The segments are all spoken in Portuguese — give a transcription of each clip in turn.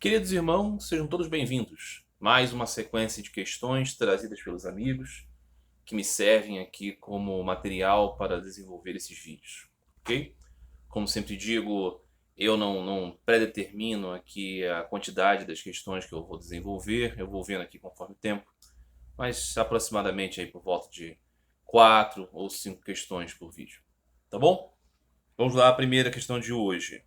Queridos irmãos, sejam todos bem-vindos. Mais uma sequência de questões trazidas pelos amigos que me servem aqui como material para desenvolver esses vídeos, ok? Como sempre digo, eu não predetermino aqui a quantidade das questões que eu vou desenvolver, eu vou vendo aqui conforme o tempo, mas aproximadamente aí por volta de 4 ou 5 questões por vídeo, tá bom? Vamos lá, a primeira questão de hoje.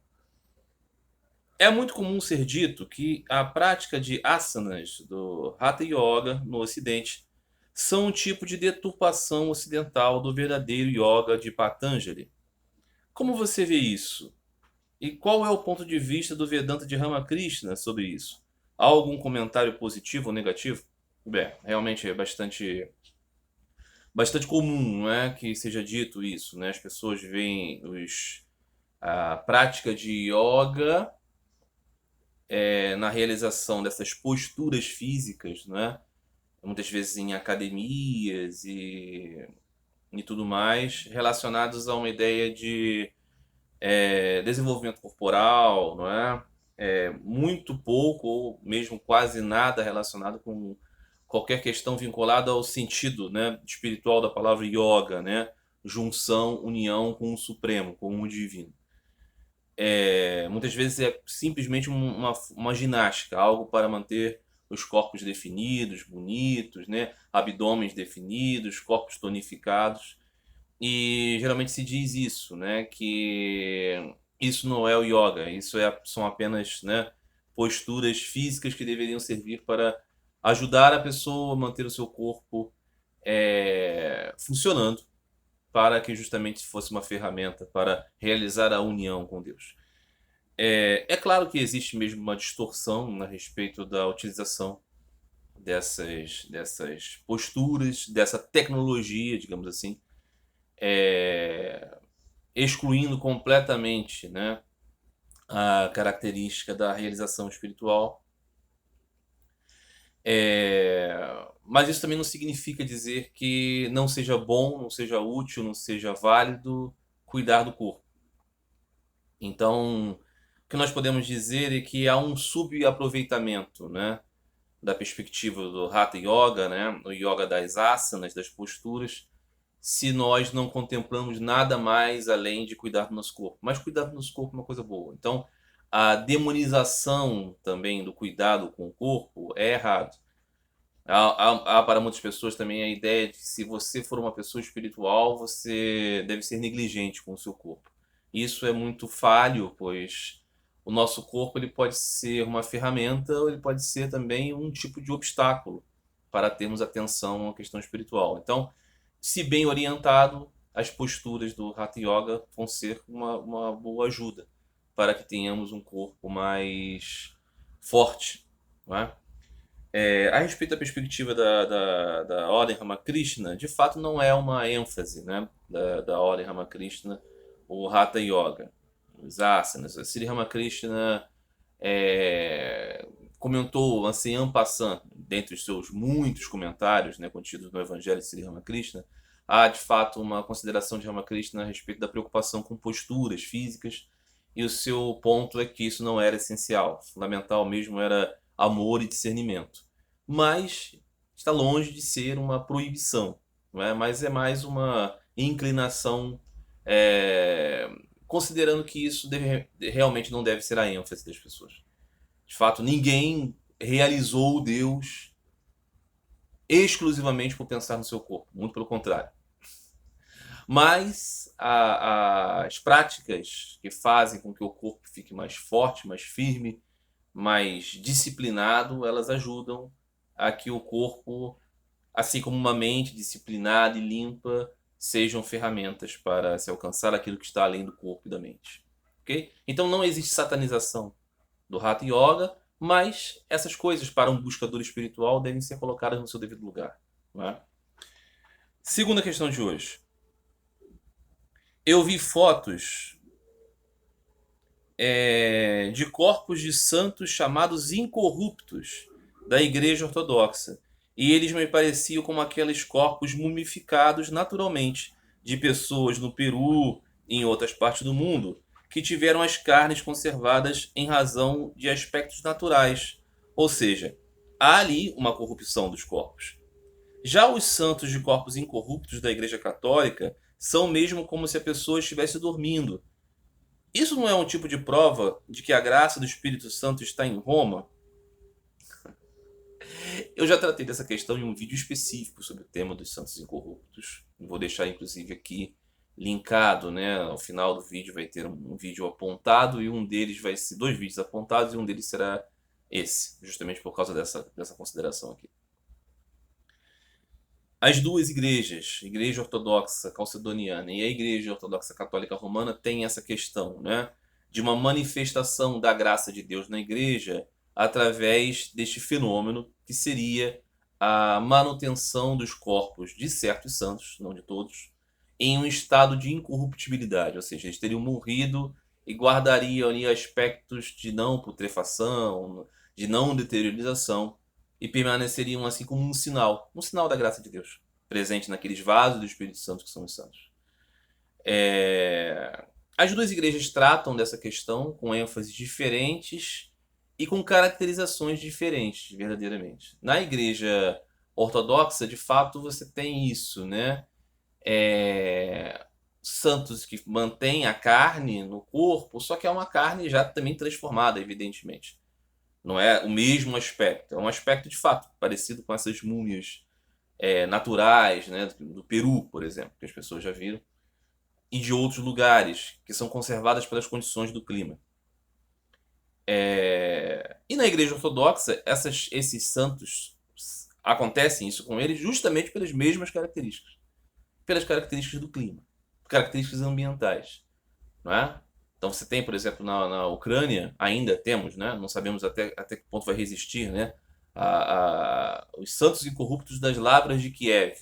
É muito comum ser dito que a prática de asanas do Hatha Yoga no Ocidente são um tipo de deturpação ocidental do verdadeiro yoga de Patanjali. Como você vê isso? E qual é o ponto de vista do Vedanta de Ramakrishna sobre isso? Há algum comentário positivo ou negativo? Bem, realmente é bastante comum, não é, que seja dito isso, né? As pessoas veem a prática de yoga na realização dessas posturas físicas, né? Muitas vezes em academias e tudo mais, relacionados a uma ideia de desenvolvimento corporal, não é? Muito pouco ou mesmo quase nada relacionado com qualquer questão vinculada ao sentido, né, espiritual da palavra yoga, né? Junção, união com o Supremo, com o Divino. Muitas vezes é simplesmente uma ginástica, algo para manter os corpos definidos, bonitos, né? Abdômenes definidos, corpos tonificados. E geralmente se diz isso, né? Que isso não é o yoga, são apenas, né, posturas físicas que deveriam servir para ajudar a pessoa a manter o seu corpo funcionando, para que justamente fosse uma ferramenta para realizar a união com Deus. É claro que existe mesmo uma distorção a respeito da utilização dessas posturas, dessa tecnologia, digamos assim, excluindo completamente, né, a característica da realização espiritual. Mas isso também não significa dizer que não seja bom, não seja útil, não seja válido cuidar do corpo. Então, o que nós podemos dizer é que há um subaproveitamento, né, da perspectiva do Hatha Yoga, né, o yoga das asanas, das posturas, se nós não contemplamos nada mais além de cuidar do nosso corpo. Mas cuidar do nosso corpo é uma coisa boa. Então, a demonização também do cuidado com o corpo é errado. Há para muitas pessoas também a ideia de que se você for uma pessoa espiritual, você deve ser negligente com o seu corpo. Isso é muito falho, pois o nosso corpo ele pode ser uma ferramenta ou ele pode ser também um tipo de obstáculo para termos atenção à questão espiritual. Então, se bem orientado, as posturas do Hatha Yoga vão ser uma boa ajuda para que tenhamos um corpo mais forte, não é? A respeito da perspectiva da Ordem Ramakrishna, de fato não é uma ênfase, né, da Ordem Ramakrishna, o Hatha Yoga, os asanas. A Sri Ramakrishna comentou, assim, en passant, dentre os seus muitos comentários, né, contidos no Evangelho de Sri Ramakrishna, há de fato uma consideração de Ramakrishna a respeito da preocupação com posturas físicas, e o seu ponto é que isso não era essencial. Fundamental mesmo era amor e discernimento. Mas está longe de ser uma proibição, não é? Mas é mais uma inclinação, considerando que isso realmente não deve ser a ênfase das pessoas. De fato, ninguém realizou Deus exclusivamente por pensar no seu corpo, muito pelo contrário. Mas as práticas que fazem com que o corpo fique mais forte, mais firme, mais disciplinado, elas ajudam a que o corpo, assim como uma mente disciplinada e limpa, sejam ferramentas para se alcançar aquilo que está além do corpo e da mente. Okay? Então não existe satanização do Hatha Yoga, mas essas coisas para um buscador espiritual devem ser colocadas no seu devido lugar. Não é? Segunda questão de hoje. Eu vi fotos de corpos de santos chamados incorruptos da Igreja Ortodoxa. E eles me pareciam como aqueles corpos mumificados naturalmente de pessoas no Peru e em outras partes do mundo que tiveram as carnes conservadas em razão de aspectos naturais, ou seja, há ali uma corrupção dos corpos. Já os santos de corpos incorruptos da Igreja Católica são mesmo como se a pessoa estivesse dormindo. Isso não é um tipo de prova de que a graça do Espírito Santo está em Roma? Eu já tratei dessa questão em um vídeo específico sobre o tema dos santos incorruptos. Vou deixar inclusive aqui linkado, né? Ao final do vídeo vai ter um vídeo apontado e um deles vai ser dois vídeos apontados e um deles será esse, justamente por causa dessa consideração aqui. As duas igrejas, a Igreja Ortodoxa Calcedoniana e a Igreja Ortodoxa Católica Romana, têm essa questão, né, de uma manifestação da graça de Deus na igreja através deste fenômeno que seria a manutenção dos corpos de certos santos, não de todos, em um estado de incorruptibilidade, ou seja, eles teriam morrido e guardariam ali aspectos de não putrefação, de não deteriorização, e permaneceriam assim como um sinal da graça de Deus, presente naqueles vasos do Espírito Santo que são os santos. As duas igrejas tratam dessa questão com ênfases diferentes e com caracterizações diferentes, verdadeiramente. Na igreja ortodoxa, de fato, você tem isso, né? Santos que mantêm a carne no corpo, só que é uma carne já também transformada, evidentemente. Não é o mesmo aspecto. É um aspecto, de fato, parecido com essas múmias naturais, né, do Peru, por exemplo, que as pessoas já viram, e de outros lugares, que são conservadas pelas condições do clima. E na Igreja Ortodoxa, esses santos, acontecem isso com eles justamente pelas mesmas características. Pelas características do clima, características ambientais. Não é? Então você tem, por exemplo, na Ucrânia, ainda temos, né? Não sabemos até que ponto vai resistir, né? Os santos incorruptos das lavras de Kiev.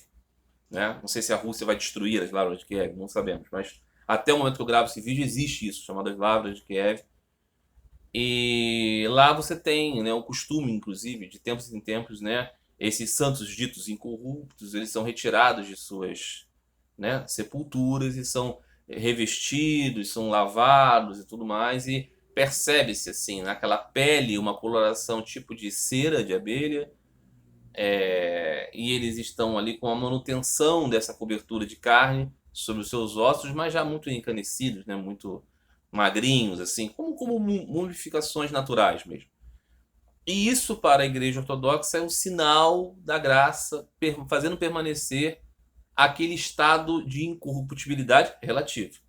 Né? Não sei se a Rússia vai destruir as lavras de Kiev, não sabemos. Mas até o momento que eu gravo esse vídeo existe isso, chamado as lavras de Kiev. E lá você tem, né, o costume, inclusive, de tempos em tempos, né? Esses santos ditos incorruptos, eles são retirados de suas, né, sepulturas e são revestidos, são lavados e tudo mais, e percebe-se assim, naquela pele, uma coloração tipo de cera de abelha, e eles estão ali com a manutenção dessa cobertura de carne sobre os seus ossos, mas já muito encanecidos, né, muito magrinhos, assim, como mumificações naturais mesmo. E isso para a Igreja Ortodoxa é um sinal da graça, fazendo permanecer aquele estado de incorruptibilidade relativo.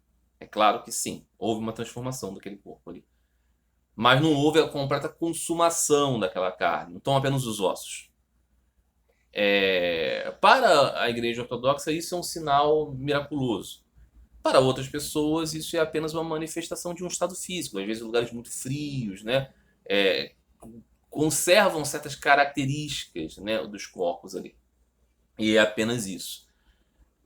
É claro que sim, houve uma transformação daquele corpo ali. Mas não houve a completa consumação daquela carne, não estão apenas os ossos. Para a Igreja Ortodoxa, isso é um sinal miraculoso. Para outras pessoas, isso é apenas uma manifestação de um estado físico. Às vezes, lugares muito frios, né, conservam certas características, né, dos corpos ali. E é apenas isso.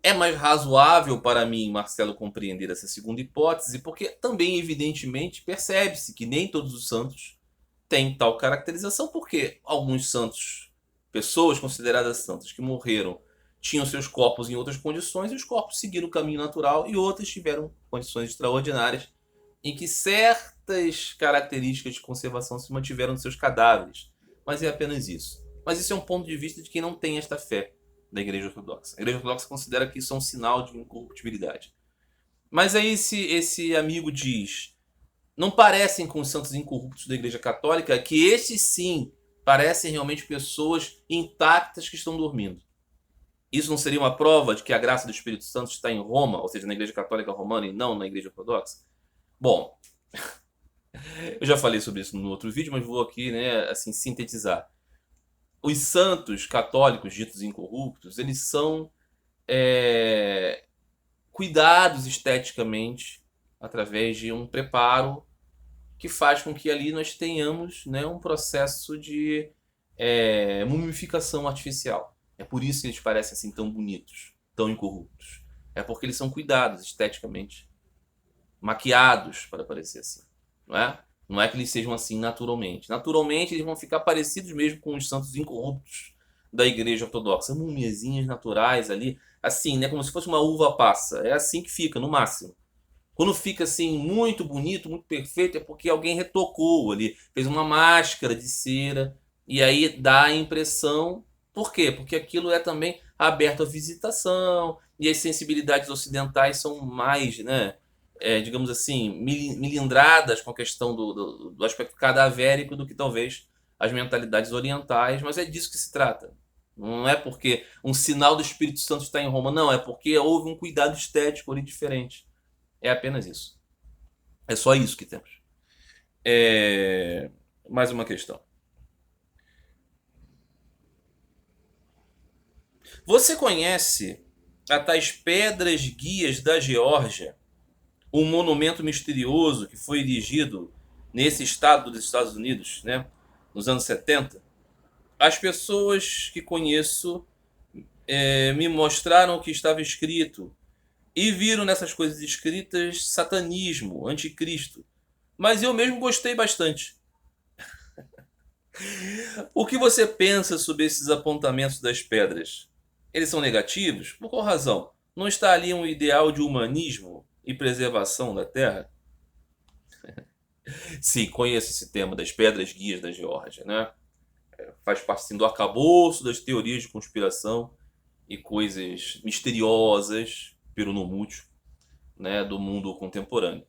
É mais razoável para mim, Marcelo, compreender essa segunda hipótese, porque também, evidentemente, percebe-se que nem todos os santos têm tal caracterização, porque alguns santos, pessoas consideradas santas que morreram, tinham seus corpos em outras condições e os corpos seguiram o caminho natural, e outras tiveram condições extraordinárias em que certas características de conservação se mantiveram nos seus cadáveres. Mas é apenas isso. Mas isso é um ponto de vista de quem não tem esta fé da Igreja Ortodoxa. A Igreja Ortodoxa considera que isso é um sinal de incorruptibilidade. Mas aí esse amigo diz, não parecem com os santos incorruptos da Igreja Católica, que esses sim parecem realmente pessoas intactas que estão dormindo. Isso não seria uma prova de que a graça do Espírito Santo está em Roma, ou seja, na Igreja Católica Romana e não na Igreja Ortodoxa? Bom, eu já falei sobre isso no outro vídeo, mas vou aqui, né, assim, sintetizar. Os santos católicos ditos incorruptos, eles são cuidados esteticamente através de um preparo que faz com que ali nós tenhamos, né, um processo de mumificação artificial. É por isso que eles parecem assim tão bonitos, tão incorruptos. É porque eles são cuidados esteticamente, maquiados para parecer assim, não é? Não é que eles sejam assim naturalmente. Naturalmente eles vão ficar parecidos mesmo com os santos incorruptos da Igreja Ortodoxa, mumiazinhas naturais ali, assim, né, como se fosse uma uva passa. É assim que fica, no máximo. Quando fica assim muito bonito, muito perfeito, é porque alguém retocou ali, fez uma máscara de cera e aí dá a impressão. Por quê? Porque aquilo é também aberto à visitação e as sensibilidades ocidentais são mais, né, digamos assim, milindradas com a questão do aspecto cadavérico do que talvez as mentalidades orientais, mas é disso que se trata. Não é porque um sinal do Espírito Santo está em Roma, não, é porque houve um cuidado estético ali diferente. É apenas isso. É só isso que temos. Mais uma questão. Você conhece a tais pedras guias da Geórgia, um monumento misterioso que foi erigido nesse estado dos Estados Unidos, né, nos anos 70? As pessoas que conheço me mostraram o que estava escrito e viram nessas coisas escritas satanismo, anticristo. Mas eu mesmo gostei bastante. O que você pensa sobre esses apontamentos das pedras? Eles são negativos? Por qual razão? Não está ali um ideal de humanismo e preservação da Terra? Sim, conheço esse tema das pedras guias da Geórgia, né? Faz parte assim, do arcabouço das teorias de conspiração e coisas misteriosas, peronomútil, né, do mundo contemporâneo.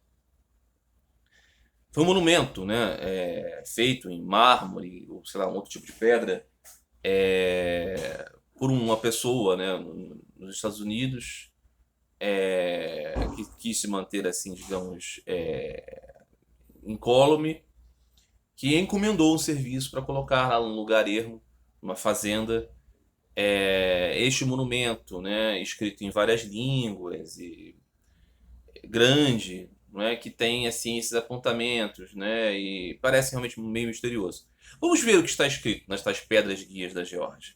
Foi um monumento, né, feito em mármore ou sei lá, um outro tipo de pedra, por uma pessoa, né, nos Estados Unidos, que quis se manter assim, digamos, incólume, que encomendou um serviço para colocar lá num lugar ermo, numa fazenda, este monumento, né, escrito em várias línguas e grande, né, que tem assim esses apontamentos, né, e parece realmente meio misterioso. Vamos ver o que está escrito nas tais pedras guias da Geórgia.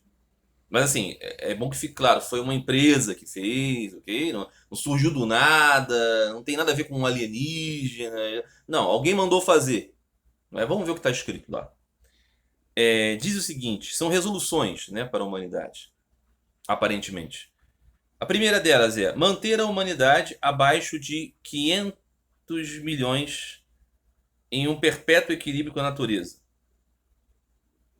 Mas assim, é bom que fique claro, foi uma empresa que fez, ok? Não surgiu do nada, não tem nada a ver com um alienígena. Não, alguém mandou fazer. Vamos ver o que está escrito lá. Diz o seguinte, são resoluções, né, para a humanidade, aparentemente. A primeira delas é manter a humanidade abaixo de 500 milhões em um perpétuo equilíbrio com a natureza.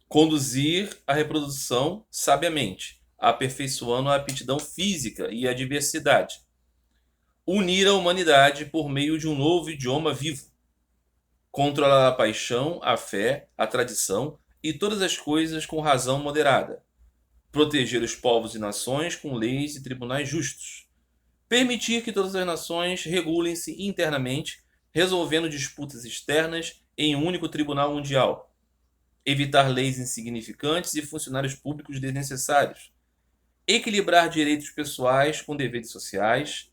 Conduzir a reprodução sabiamente, aperfeiçoando a aptidão física e a diversidade. Unir a humanidade por meio de um novo idioma vivo. Controlar a paixão, a fé, a tradição e todas as coisas com razão moderada. Proteger os povos e nações com leis e tribunais justos. Permitir que todas as nações regulem-se internamente, resolvendo disputas externas em um único tribunal mundial. Evitar leis insignificantes e funcionários públicos desnecessários. Equilibrar direitos pessoais com deveres sociais.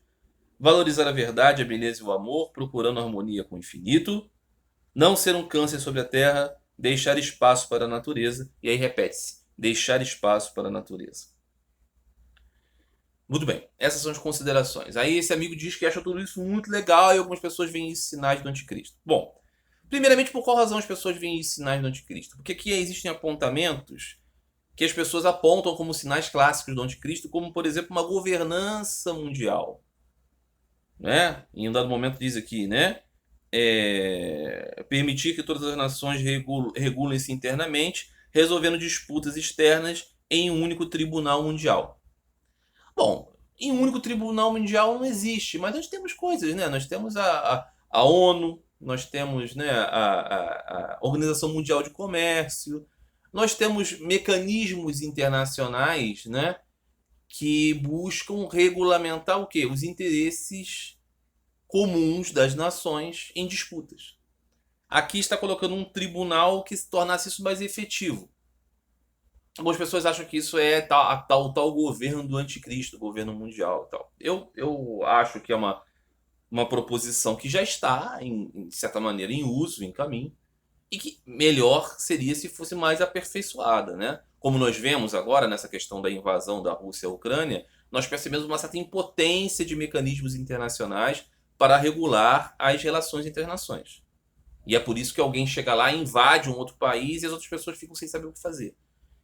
Valorizar a verdade, a beleza e o amor, procurando harmonia com o infinito. Não ser um câncer sobre a terra, deixar espaço para a natureza. E aí repete-se, deixar espaço para a natureza. Muito bem, essas são as considerações. Aí esse amigo diz que acha tudo isso muito legal e algumas pessoas veem isso sinais do anticristo. Bom, primeiramente, por qual razão as pessoas veem isso sinais do anticristo? Porque aqui existem apontamentos que as pessoas apontam como sinais clássicos do anticristo, como, por exemplo, uma governança mundial. Né? Em um dado momento diz aqui, né? Permitir que todas as nações regulem-se internamente, resolvendo disputas externas em um único tribunal mundial. Bom, em um único tribunal mundial não existe, mas nós temos coisas, né? Nós temos a ONU, nós temos, né, a Organização Mundial de Comércio, nós temos mecanismos internacionais, né, que buscam regulamentar o quê? Os interesses comuns das nações em disputas. Aqui está colocando um tribunal que se tornasse isso mais efetivo. Algumas pessoas acham que isso é tal governo do anticristo, governo mundial e tal. Eu acho que é uma proposição que já está, de certa maneira, em uso, em caminho, e que melhor seria se fosse mais aperfeiçoada, né? Como nós vemos agora nessa questão da invasão da Rússia à Ucrânia, nós percebemos uma certa impotência de mecanismos internacionais para regular as relações entre as nações. E é por isso que alguém chega lá, invade um outro país e as outras pessoas ficam sem saber o que fazer.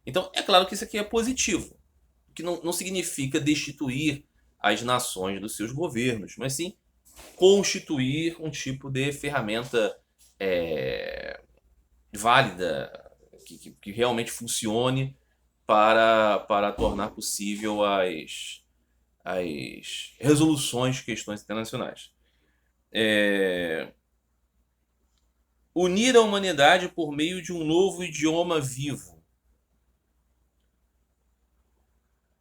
Então, é claro que isso aqui é positivo, que não significa destituir as nações dos seus governos, mas sim constituir um tipo de ferramenta é, válida, que realmente funcione para tornar possível as resoluções de questões internacionais. Unir a humanidade por meio de um novo idioma vivo.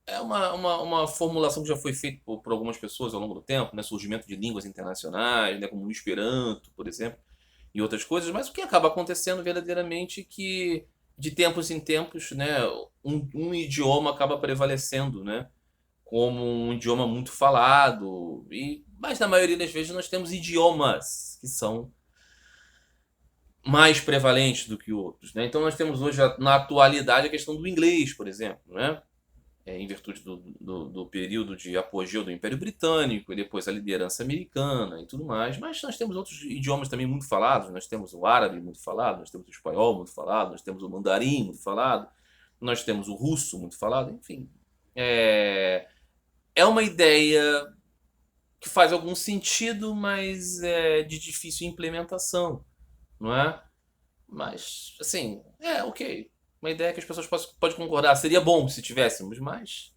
É uma formulação que já foi feita por algumas pessoas ao longo do tempo, né? Surgimento de línguas internacionais, né? Como o Esperanto, por exemplo, e outras coisas, mas o que acaba acontecendo verdadeiramente é que, de tempos em tempos, né? Um idioma acaba prevalecendo, né? Como um idioma muito falado, mas na maioria das vezes nós temos idiomas que são mais prevalentes do que outros, né? Então nós temos hoje, na atualidade, a questão do inglês, por exemplo, né? Em virtude do período de apogeu do Império Britânico e depois a liderança americana e tudo mais. Mas nós temos outros idiomas também muito falados. Nós temos o árabe muito falado, nós temos o espanhol muito falado, nós temos o mandarim muito falado, nós temos o russo muito falado. Enfim, é uma ideia que faz algum sentido, mas é de difícil implementação, não é? Mas, assim, ok. Uma ideia que as pessoas podem concordar. Seria bom se tivéssemos, mas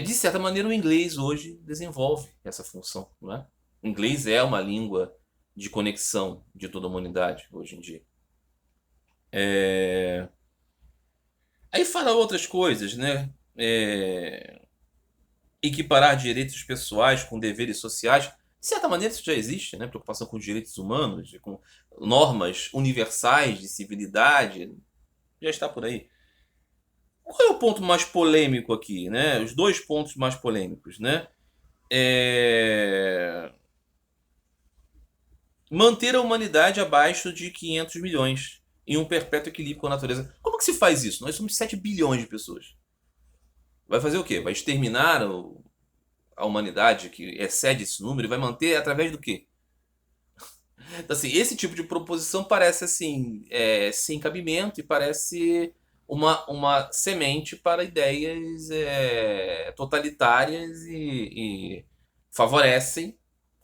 de certa maneira, o inglês hoje desenvolve essa função, não é? O inglês é uma língua de conexão de toda a humanidade hoje em dia. Aí fala outras coisas, né? Equiparar direitos pessoais com deveres sociais. De certa maneira, isso já existe, né? Preocupação com direitos humanos, com normas universais de civilidade, já está por aí. Qual é o ponto mais polêmico aqui, né? Os dois pontos mais polêmicos, né? Manter a humanidade abaixo de 500 milhões em um perpétuo equilíbrio com a natureza. Como que se faz isso? Nós somos 7 bilhões de pessoas. Vai fazer o quê? Vai exterminar a humanidade que excede esse número e vai manter através do quê? Então, assim, esse tipo de proposição parece assim sem cabimento e parece uma semente para ideias totalitárias e favorecem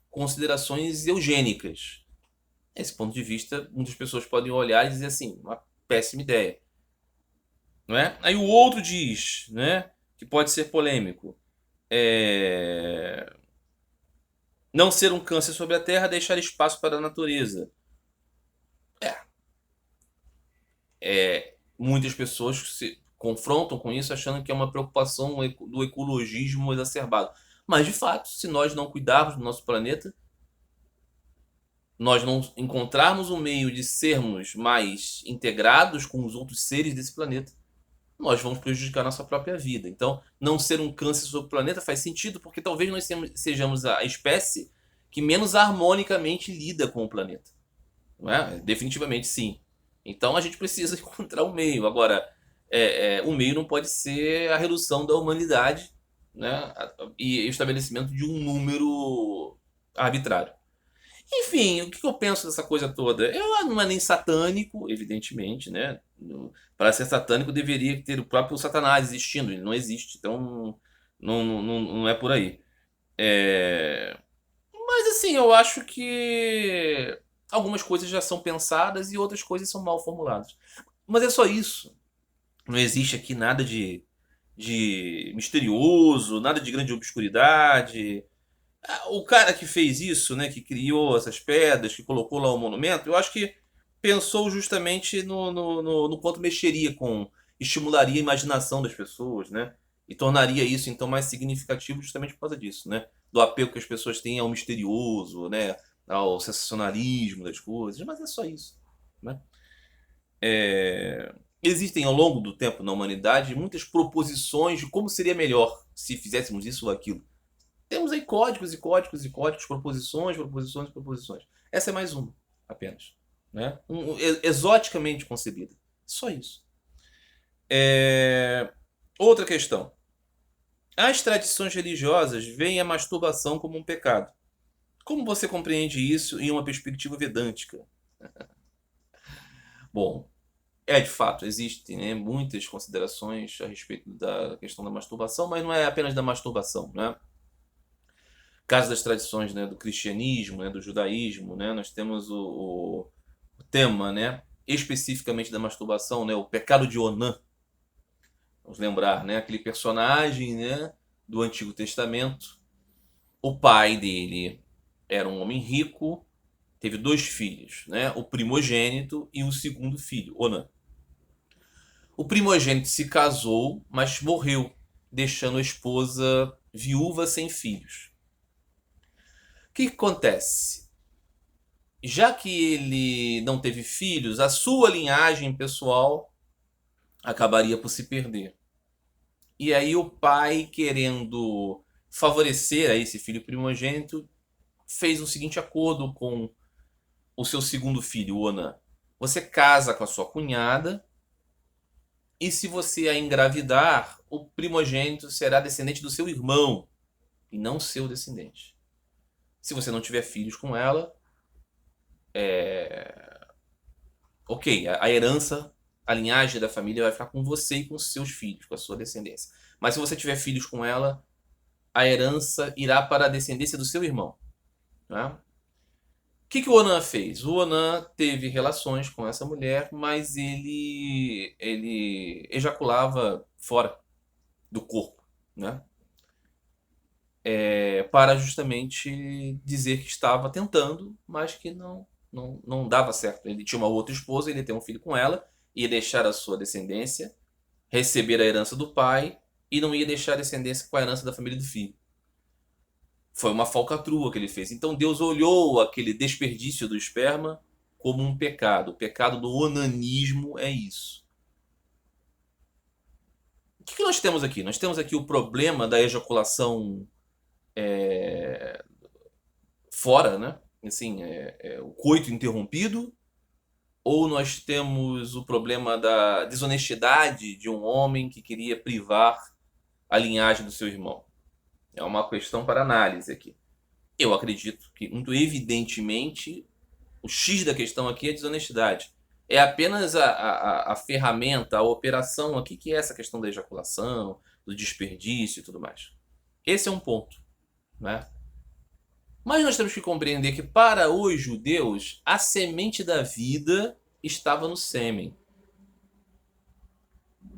considerações eugênicas. Esse ponto de vista, muitas pessoas podem olhar e dizer assim, uma péssima ideia, não é? Aí o outro diz, né, que pode ser polêmico, não ser um câncer sobre a Terra, deixar espaço para a natureza. Muitas pessoas se confrontam com isso achando que é uma preocupação do ecologismo exacerbado. Mas, de fato, se nós não cuidarmos do nosso planeta, nós não encontrarmos um meio de sermos mais integrados com os outros seres desse planeta, nós vamos prejudicar a nossa própria vida. Então, não ser um câncer sobre o planeta faz sentido porque talvez nós sejamos a espécie que menos harmonicamente lida com o planeta. Não é? Definitivamente sim. Então a gente precisa encontrar um meio. Agora, o meio não pode ser a redução da humanidade, né? E o estabelecimento de um número arbitrário. Enfim, o que eu penso dessa coisa toda? Eu não é nem satânico, evidentemente, né? Para ser satânico deveria ter o próprio Satanás existindo, ele não existe, então não é por aí. Mas assim, eu acho que algumas coisas já são pensadas e outras coisas são mal formuladas. Mas é só isso. Não existe aqui nada de misterioso, nada de grande obscuridade. O cara que fez isso, né, que criou essas pedras, que colocou lá o monumento, eu acho que pensou justamente no quanto mexeria estimularia a imaginação das pessoas, né? E tornaria isso então mais significativo justamente por causa disso, né? Do apego que as pessoas têm ao misterioso, né? Ao sensacionalismo das coisas, mas é só isso, né? Existem ao longo do tempo na humanidade muitas proposições de como seria melhor se fizéssemos isso ou aquilo. Temos aí códigos e códigos e códigos, proposições, proposições, proposições. Essa é mais uma, apenas. Né? Exoticamente concebida. Só isso. Outra questão. As tradições religiosas veem a masturbação como um pecado. Como você compreende isso em uma perspectiva vedântica? Bom, de fato, existem, né, muitas considerações a respeito da questão da masturbação, mas não é apenas da masturbação, né? caso das tradições, né, do cristianismo, né, do judaísmo, né, nós temos o tema, né, especificamente da masturbação, né, o pecado de Onã. Vamos lembrar, né, aquele personagem, né, do Antigo Testamento. O pai dele era um homem rico, teve dois filhos, né, o primogênito e o segundo filho, Onã. O primogênito se casou, mas morreu, deixando a esposa viúva sem filhos. O que acontece? Já que ele não teve filhos, a sua linhagem pessoal acabaria por se perder. E aí o pai, querendo favorecer a esse filho primogênito, fez o seguinte acordo com o seu segundo filho, Onã. Você casa com a sua cunhada, e se você a engravidar, o primogênito será descendente do seu irmão, e não seu descendente. Se você não tiver filhos com ela, ok, a herança, a linhagem da família vai ficar com você e com seus filhos, com a sua descendência. Mas se você tiver filhos com ela, a herança irá para a descendência do seu irmão. Né? O que o Onan fez? O Onan teve relações com essa mulher, mas ele ejaculava fora do corpo, né? Para justamente dizer que estava tentando, mas que não dava certo. Ele tinha uma outra esposa, ele tem um filho com ela, ia deixar a sua descendência receber a herança do pai e não ia deixar a descendência com a herança da família do filho. Foi uma falcatrua que ele fez. Então Deus olhou aquele desperdício do esperma como um pecado. O pecado do onanismo é isso. O que nós temos aqui? Nós temos aqui o problema da ejaculação fora, né? Assim, o coito interrompido, ou nós temos o problema da desonestidade de um homem que queria privar a linhagem do seu irmão. É uma questão para análise aqui. Eu acredito que, muito evidentemente, o X da questão aqui é a desonestidade. É apenas a ferramenta, a operação aqui, que é essa questão da ejaculação, do desperdício e tudo mais. Esse é um ponto, né? Mas nós temos que compreender que, para os judeus, a semente da vida estava no sêmen.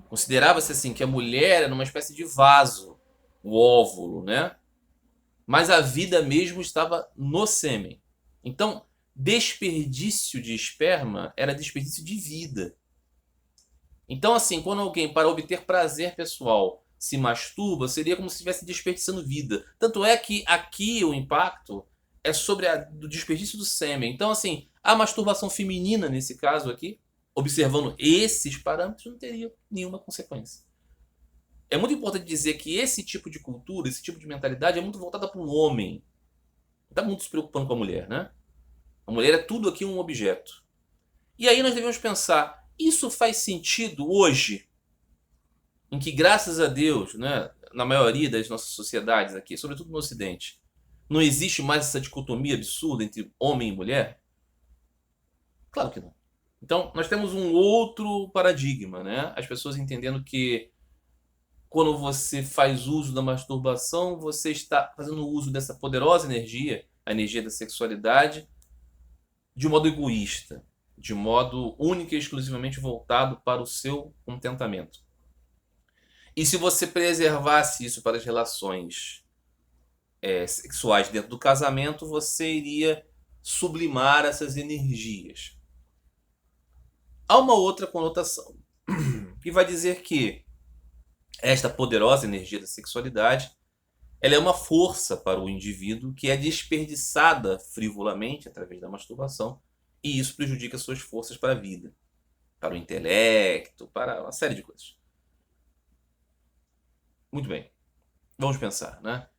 Considerava-se assim que a mulher era uma espécie de vaso, o óvulo, né? Mas a vida mesmo estava no sêmen. Então, desperdício de esperma era desperdício de vida. Então, assim, quando alguém, para obter prazer pessoal, se masturba, seria como se estivesse desperdiçando vida. Tanto é que aqui o impacto é sobre o desperdício do sêmen. Então, assim, a masturbação feminina, nesse caso aqui, observando esses parâmetros, não teria nenhuma consequência. É muito importante dizer que esse tipo de cultura, esse tipo de mentalidade é muito voltada para um homem. Não está muito se preocupando com a mulher, né? A mulher é tudo aqui um objeto. E aí nós devemos pensar, isso faz sentido hoje? Em que, graças a Deus, né, na maioria das nossas sociedades aqui, sobretudo no Ocidente, não existe mais essa dicotomia absurda entre homem e mulher? Claro que não. Então, nós temos um outro paradigma, né? As pessoas entendendo que quando você faz uso da masturbação, você está fazendo uso dessa poderosa energia, a energia da sexualidade, de modo egoísta, de modo único e exclusivamente voltado para o seu contentamento. E se você preservasse isso para as relações sexuais dentro do casamento, você iria sublimar essas energias. Há uma outra conotação que vai dizer que esta poderosa energia da sexualidade, ela é uma força para o indivíduo que é desperdiçada frivolamente através da masturbação, e isso prejudica suas forças para a vida, para o intelecto, para uma série de coisas. Muito bem, vamos pensar, né?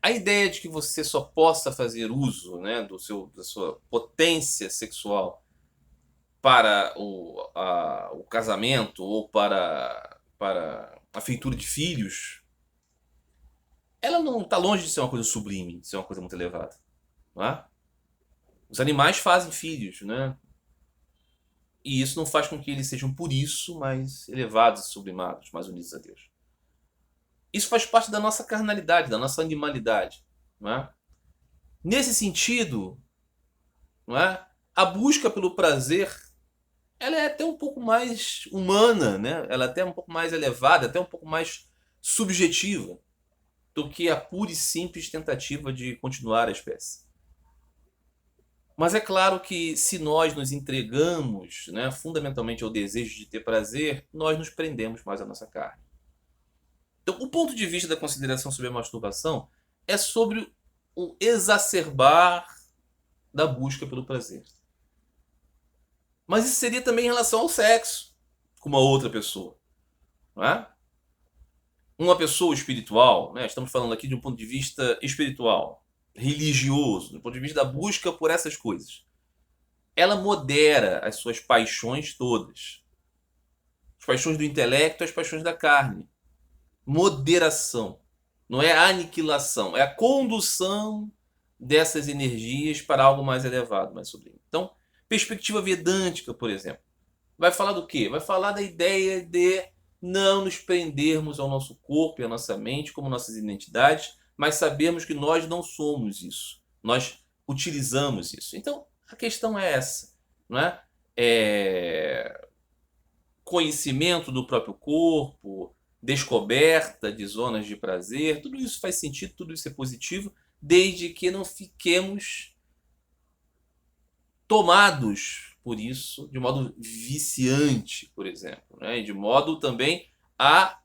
A ideia de que você só possa fazer uso, né, da sua potência sexual para o casamento ou para a feitura de filhos, ela não está longe de ser uma coisa sublime, de ser uma coisa muito elevada. Não é? Os animais fazem filhos, né? E isso não faz com que eles sejam, por isso, mais elevados e sublimados, mais unidos a Deus. Isso faz parte da nossa carnalidade, da nossa animalidade. Não é? Nesse sentido, não é? A busca pelo prazer, ela é até um pouco mais humana, né? Ela é até um pouco mais elevada, até um pouco mais subjetiva do que a pura e simples tentativa de continuar a espécie. Mas é claro que se nós nos entregamos, né, fundamentalmente ao desejo de ter prazer, nós nos prendemos mais à nossa carne. Então, o ponto de vista da consideração sobre a masturbação é sobre o exacerbar da busca pelo prazer. Mas isso seria também em relação ao sexo com uma outra pessoa. Não é? Uma pessoa espiritual, né, estamos falando aqui de um ponto de vista espiritual, religioso, do ponto de vista da busca por essas coisas. Ela modera as suas paixões todas. As paixões do intelecto, as paixões da carne. Moderação. Não é a aniquilação, é a condução dessas energias para algo mais elevado, mais sublime. Então, perspectiva vedântica, por exemplo, vai falar do quê? Vai falar da ideia de não nos prendermos ao nosso corpo e à nossa mente como nossas identidades, mas sabermos que nós não somos isso. Nós utilizamos isso. Então, a questão é essa, não é? Conhecimento do próprio corpo, descoberta de zonas de prazer, tudo isso faz sentido, tudo isso é positivo, desde que não fiquemos tomados por isso de modo viciante, por exemplo, né? E de modo também a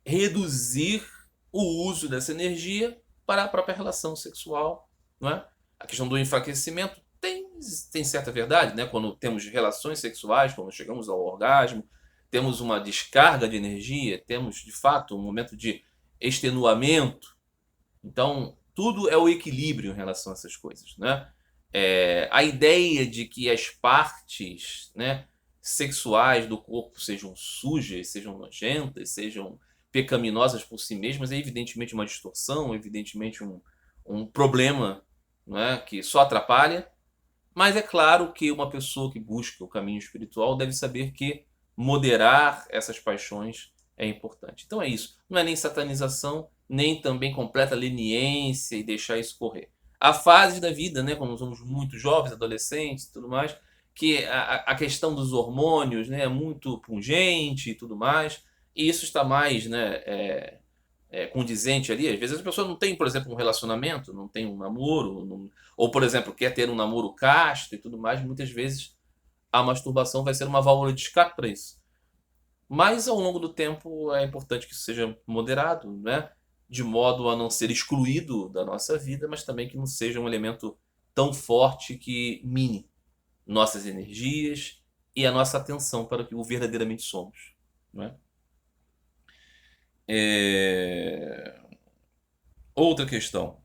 reduzir o uso dessa energia para a própria relação sexual, não é? A questão do enfraquecimento tem certa verdade, né? Quando temos relações sexuais, quando chegamos ao orgasmo, temos uma descarga de energia, temos de fato um momento de extenuamento. Então, tudo é o equilíbrio em relação a essas coisas, né? A ideia de que as partes, né, sexuais do corpo sejam sujas, sejam nojentas, sejam pecaminosas por si mesmas é evidentemente uma distorção, evidentemente um problema, não é, que só atrapalha. Mas é claro que uma pessoa que busca o caminho espiritual deve saber que moderar essas paixões é importante. Então é isso. Não é nem satanização, nem também completa leniência e deixar isso correr. Há fases da vida, né, quando somos muito jovens, adolescentes e tudo mais, que a questão dos hormônios, né, é muito pungente e tudo mais, e isso está mais, né, condizente ali. Às vezes a pessoa não tem, por exemplo, um relacionamento, não tem um namoro, ou, por exemplo, quer ter um namoro casto e tudo mais, muitas vezes a masturbação vai ser uma válvula de escape para isso. Mas ao longo do tempo é importante que isso seja moderado, né? De modo a não ser excluído da nossa vida, mas também que não seja um elemento tão forte que mine nossas energias e a nossa atenção para o que verdadeiramente somos, né? Outra questão.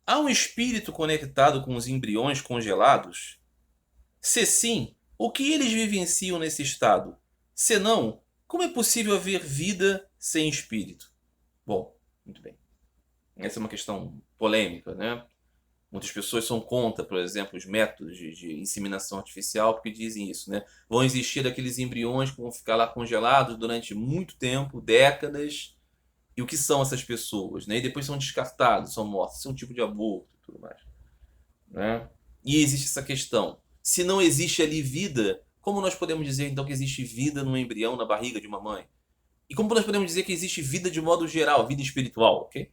Há um espírito conectado com os embriões congelados? Se sim, o que eles vivenciam nesse estado? Se não, como é possível haver vida sem espírito? Bom, muito bem. Essa é uma questão polêmica, né? Muitas pessoas são contra, por exemplo, os métodos de inseminação artificial, porque dizem isso, né? Vão existir aqueles embriões que vão ficar lá congelados durante muito tempo, décadas. E o que são essas pessoas, né? E depois são descartados, são mortos. Isso é um tipo de aborto e tudo mais, né? E existe essa questão. Se não existe ali vida, como nós podemos dizer então que existe vida no embrião na barriga de uma mãe? E como nós podemos dizer que existe vida de modo geral, vida espiritual, ok?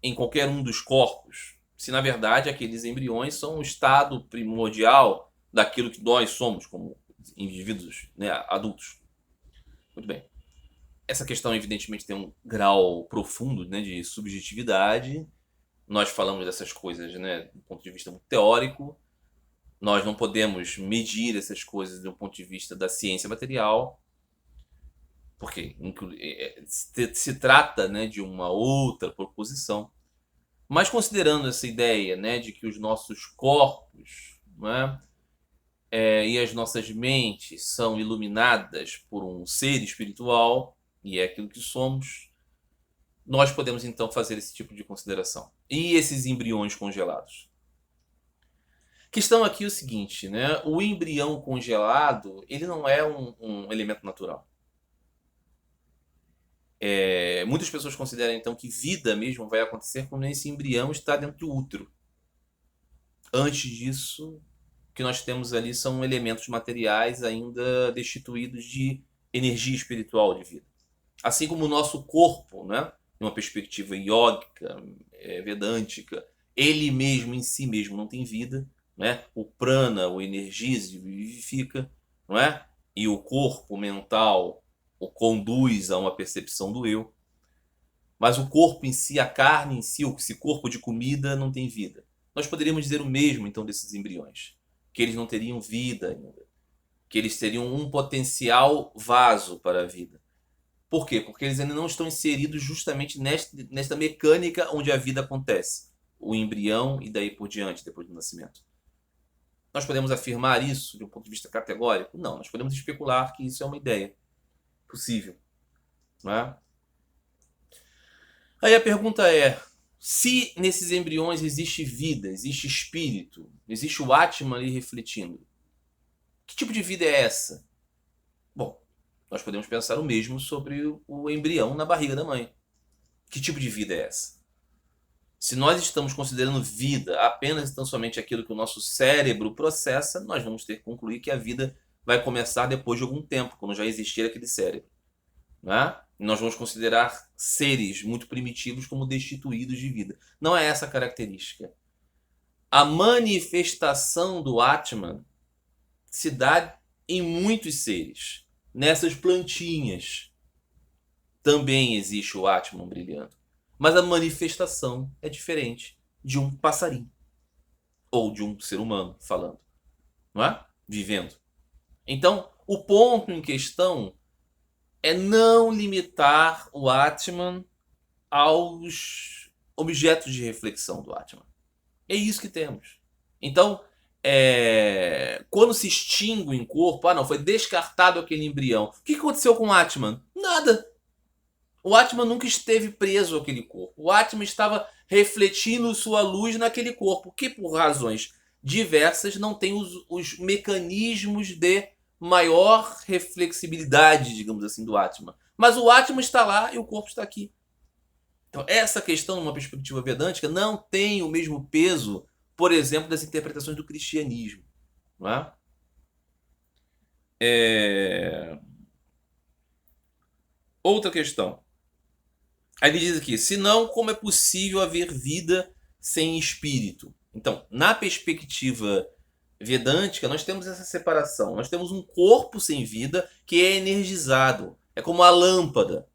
Em qualquer um dos corpos, se na verdade aqueles embriões são o estado primordial daquilo que nós somos como indivíduos, né, adultos. Muito bem. Essa questão, evidentemente, tem um grau profundo, né, de subjetividade. Nós falamos dessas coisas, né, do ponto de vista muito teórico. Nós não podemos medir essas coisas do ponto de vista da ciência material, porque se trata, né, de uma outra proposição. Mas considerando essa ideia, né, de que os nossos corpos, né, e as nossas mentes são iluminadas por um ser espiritual, e é aquilo que somos, nós podemos então fazer esse tipo de consideração. E esses embriões congelados? questão aqui é o seguinte, né? O embrião congelado, ele não é um elemento natural. Muitas pessoas consideram, então, que vida mesmo vai acontecer quando esse embrião está dentro do útero. Antes disso, o que nós temos ali são elementos materiais ainda destituídos de energia espiritual de vida. Assim como o nosso corpo, né? Em uma perspectiva yógica, vedântica, ele mesmo, em si mesmo, não tem vida, né? O prana, o energiza e vivifica, não é? E o corpo mental o conduz a uma percepção do eu. Mas o corpo em si, a carne em si, esse corpo de comida não tem vida. Nós poderíamos dizer o mesmo, então, desses embriões. Que eles não teriam vida ainda. Que eles teriam um potencial vaso para a vida. Por quê? Porque eles ainda não estão inseridos justamente nesta mecânica onde a vida acontece. O embrião e daí por diante, depois do nascimento. Nós podemos afirmar isso de um ponto de vista categórico? Não, nós podemos especular que isso é uma ideia possível. Não é? Aí a pergunta é, se nesses embriões existe vida, existe espírito, existe o Atman ali refletindo, que tipo de vida é essa? Bom, nós podemos pensar o mesmo sobre o embrião na barriga da mãe. Que tipo de vida é essa? Se nós estamos considerando vida apenas e tão somente aquilo que o nosso cérebro processa, nós vamos ter que concluir que a vida vai começar depois de algum tempo, quando já existir aquele cérebro. Né? Nós vamos considerar seres muito primitivos como destituídos de vida. Não é essa a característica. A manifestação do Atman se dá em muitos seres. Nessas plantinhas também existe o Atman brilhando. Mas a manifestação é diferente de um passarinho. Ou de um ser humano falando. Não é? Vivendo. Então, o ponto em questão é não limitar o Atman aos objetos de reflexão do Atman. É isso que temos. Então, quando se extingue em corpo, não, foi descartado aquele embrião. O que aconteceu com o Atman? Nada. O Atman nunca esteve preso àquele corpo. O Atman estava refletindo sua luz naquele corpo, que por razões diversas não tem os mecanismos de maior reflexibilidade, digamos assim, do Atman. Mas o Atman está lá e o corpo está aqui. Então, essa questão, numa perspectiva vedântica, não tem o mesmo peso, por exemplo, das interpretações do cristianismo. Não é? Outra questão. Aí ele diz aqui, senão, como é possível haver vida sem espírito? Então, na perspectiva vedântica, nós temos essa separação. Nós temos um corpo sem vida que é energizado. É como a lâmpada,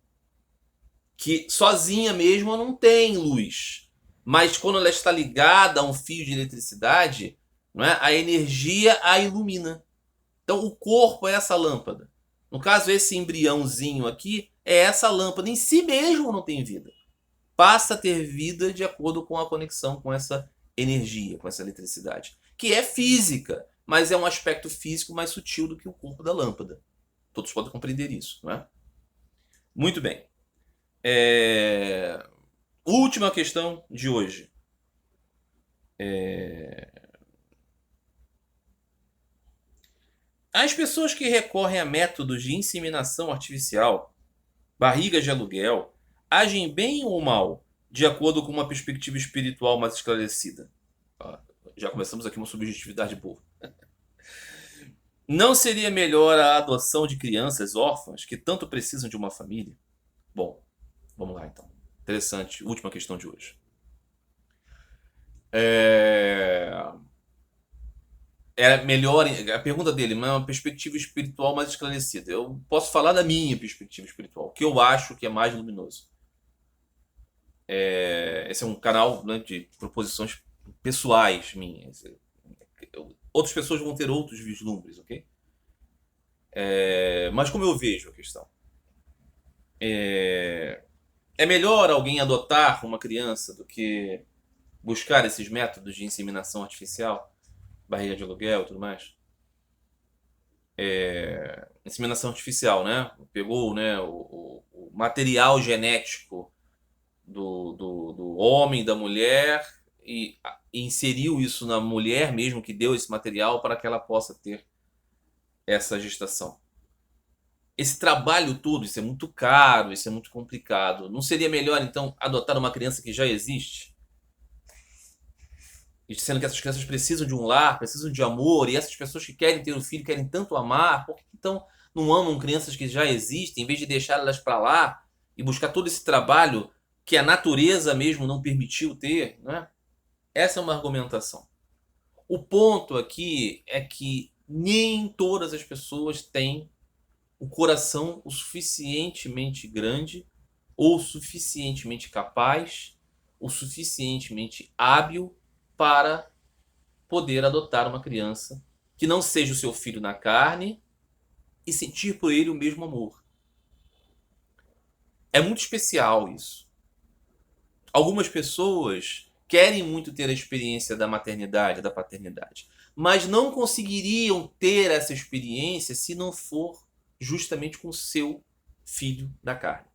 que sozinha mesmo não tem luz. Mas quando ela está ligada a um fio de eletricidade, não é? A energia a ilumina. Então, o corpo é essa lâmpada. No caso, esse embriãozinho aqui é essa lâmpada. Em si mesmo não tem vida. Passa a ter vida de acordo com a conexão com essa energia, com essa eletricidade. Que é física, mas é um aspecto físico mais sutil do que o corpo da lâmpada. Todos podem compreender isso, não é? Muito bem. Última questão de hoje. As pessoas que recorrem a métodos de inseminação artificial, barrigas de aluguel, agem bem ou mal, de acordo com uma perspectiva espiritual mais esclarecida? Já começamos aqui uma subjetividade boa. Não seria melhor a adoção de crianças órfãs que tanto precisam de uma família? Bom, vamos lá então. Interessante. Última questão de hoje. É melhor. A pergunta dele, mas é uma perspectiva espiritual mais esclarecida. Eu posso falar da minha perspectiva espiritual, o que eu acho que é mais luminoso. Esse é um canal, né, de proposições pessoais minhas. Outras pessoas vão ter outros vislumbres, ok? Mas como eu vejo a questão? É melhor alguém adotar uma criança do que buscar esses métodos de inseminação artificial, barriga de aluguel e tudo mais? Inseminação artificial, né? Pegou, né, o material genético do homem, da mulher, e e inseriu isso na mulher mesmo que deu esse material para que ela possa ter essa gestação. Esse trabalho todo, isso é muito caro, isso é muito complicado. Não seria melhor, então, adotar uma criança que já existe? E sendo que essas crianças precisam de um lar, precisam de amor, e essas pessoas que querem ter um filho, querem tanto amar, por que então não amam crianças que já existem, em vez de deixar elas para lá e buscar todo esse trabalho que a natureza mesmo não permitiu ter, né? Essa é uma argumentação. O ponto aqui é que nem todas as pessoas têm o coração o suficientemente grande, ou suficientemente capaz, ou suficientemente hábil para poder adotar uma criança que não seja o seu filho na carne e sentir por ele o mesmo amor. É muito especial isso. Algumas pessoas querem muito ter a experiência da maternidade, da paternidade, mas não conseguiriam ter essa experiência se não for justamente com o seu filho da carne.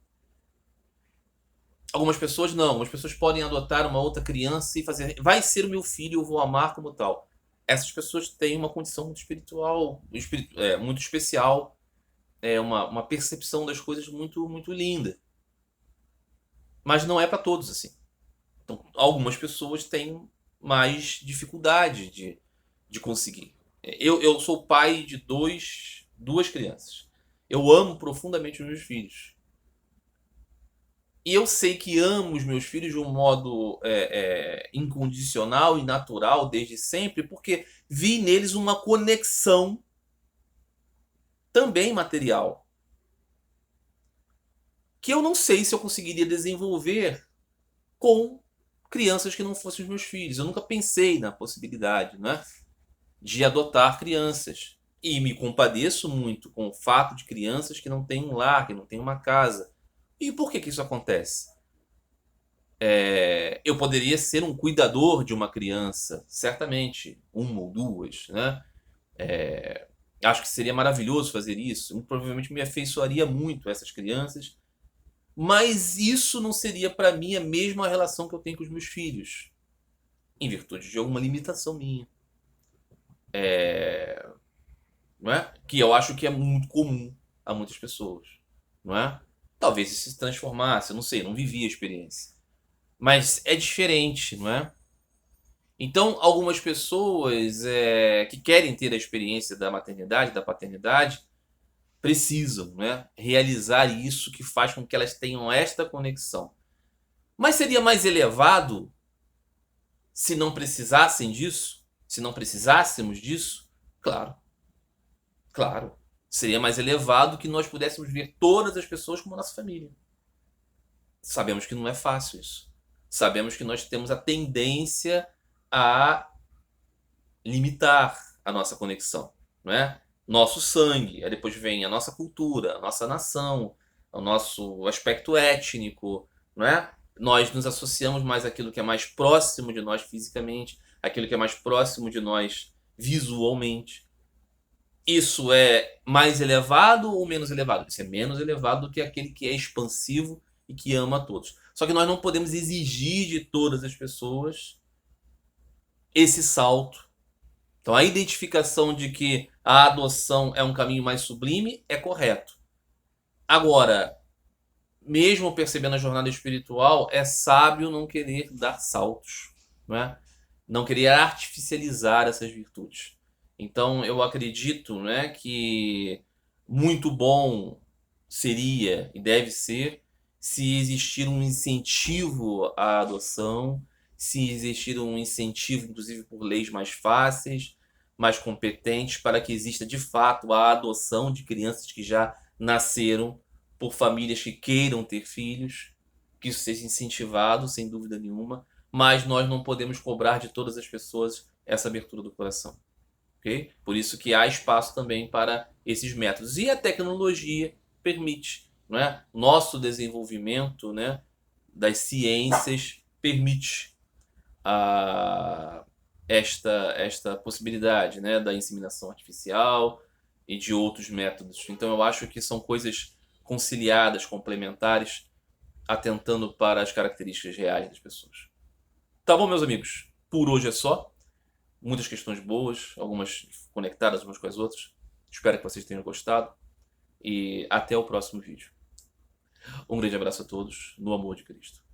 Algumas pessoas não, algumas pessoas podem adotar uma outra criança e fazer, vai ser o meu filho, eu vou amar como tal. Essas pessoas têm uma condição muito espiritual, muito especial, uma percepção das coisas muito, muito linda. Mas não é para todos assim. Então, algumas pessoas têm mais dificuldade de conseguir. Eu sou pai de duas crianças. Eu amo profundamente os meus filhos. E eu sei que amo os meus filhos de um modo incondicional e natural desde sempre, porque vi neles uma conexão também material, que eu não sei se eu conseguiria desenvolver com crianças que não fossem os meus filhos. Eu nunca pensei na possibilidade, né, de adotar crianças. E me compadeço muito com o fato de crianças que não têm um lar, que não têm uma casa. E por que isso acontece? Eu poderia ser um cuidador de uma criança, certamente, uma ou duas, né? Acho que seria maravilhoso fazer isso. Eu, provavelmente me afeiçoaria muito a essas crianças, mas isso não seria para mim a mesma relação que eu tenho com os meus filhos, em virtude de alguma limitação minha, não é? Que eu acho que é muito comum a muitas pessoas, não é? Talvez isso se transformasse, eu não sei, não vivi a experiência. Mas é diferente, não é? Então, algumas pessoas que querem ter a experiência da maternidade, da paternidade, precisam, né, realizar isso que faz com que elas tenham esta conexão. Mas seria mais elevado se não precisassem disso? Se não precisássemos disso? Claro, claro. Seria mais elevado que nós pudéssemos ver todas as pessoas como nossa família. Sabemos que não é fácil isso. Sabemos que nós temos a tendência a limitar a nossa conexão, não é? Nosso sangue, aí depois vem a nossa cultura, a nossa nação, o nosso aspecto étnico, não é? Nós nos associamos mais àquilo que é mais próximo de nós fisicamente, aquilo que é mais próximo de nós visualmente. Isso é mais elevado ou menos elevado? Isso é menos elevado do que aquele que é expansivo e que ama a todos. Só que nós não podemos exigir de todas as pessoas esse salto. Então, a identificação de que a adoção é um caminho mais sublime é correto. Agora, mesmo percebendo a jornada espiritual, é sábio não querer dar saltos, não é? Não querer artificializar essas virtudes. Então, eu acredito, né, que muito bom seria e deve ser se existir um incentivo à adoção, se existir um incentivo, inclusive por leis mais fáceis, mais competentes, para que exista de fato a adoção de crianças que já nasceram por famílias que queiram ter filhos, que isso seja incentivado, sem dúvida nenhuma, mas nós não podemos cobrar de todas as pessoas essa abertura do coração. Okay? Por isso que há espaço também para esses métodos. E a tecnologia permite, não é? Nosso desenvolvimento, né, das ciências permite esta possibilidade, né, da inseminação artificial e de outros métodos. Então eu acho que são coisas conciliadas, complementares, atentando para as características reais das pessoas. Tá bom, meus amigos? Por hoje é só. Muitas questões boas, algumas conectadas umas com as outras. Espero que vocês tenham gostado. E até o próximo vídeo. Um grande abraço a todos, no amor de Cristo.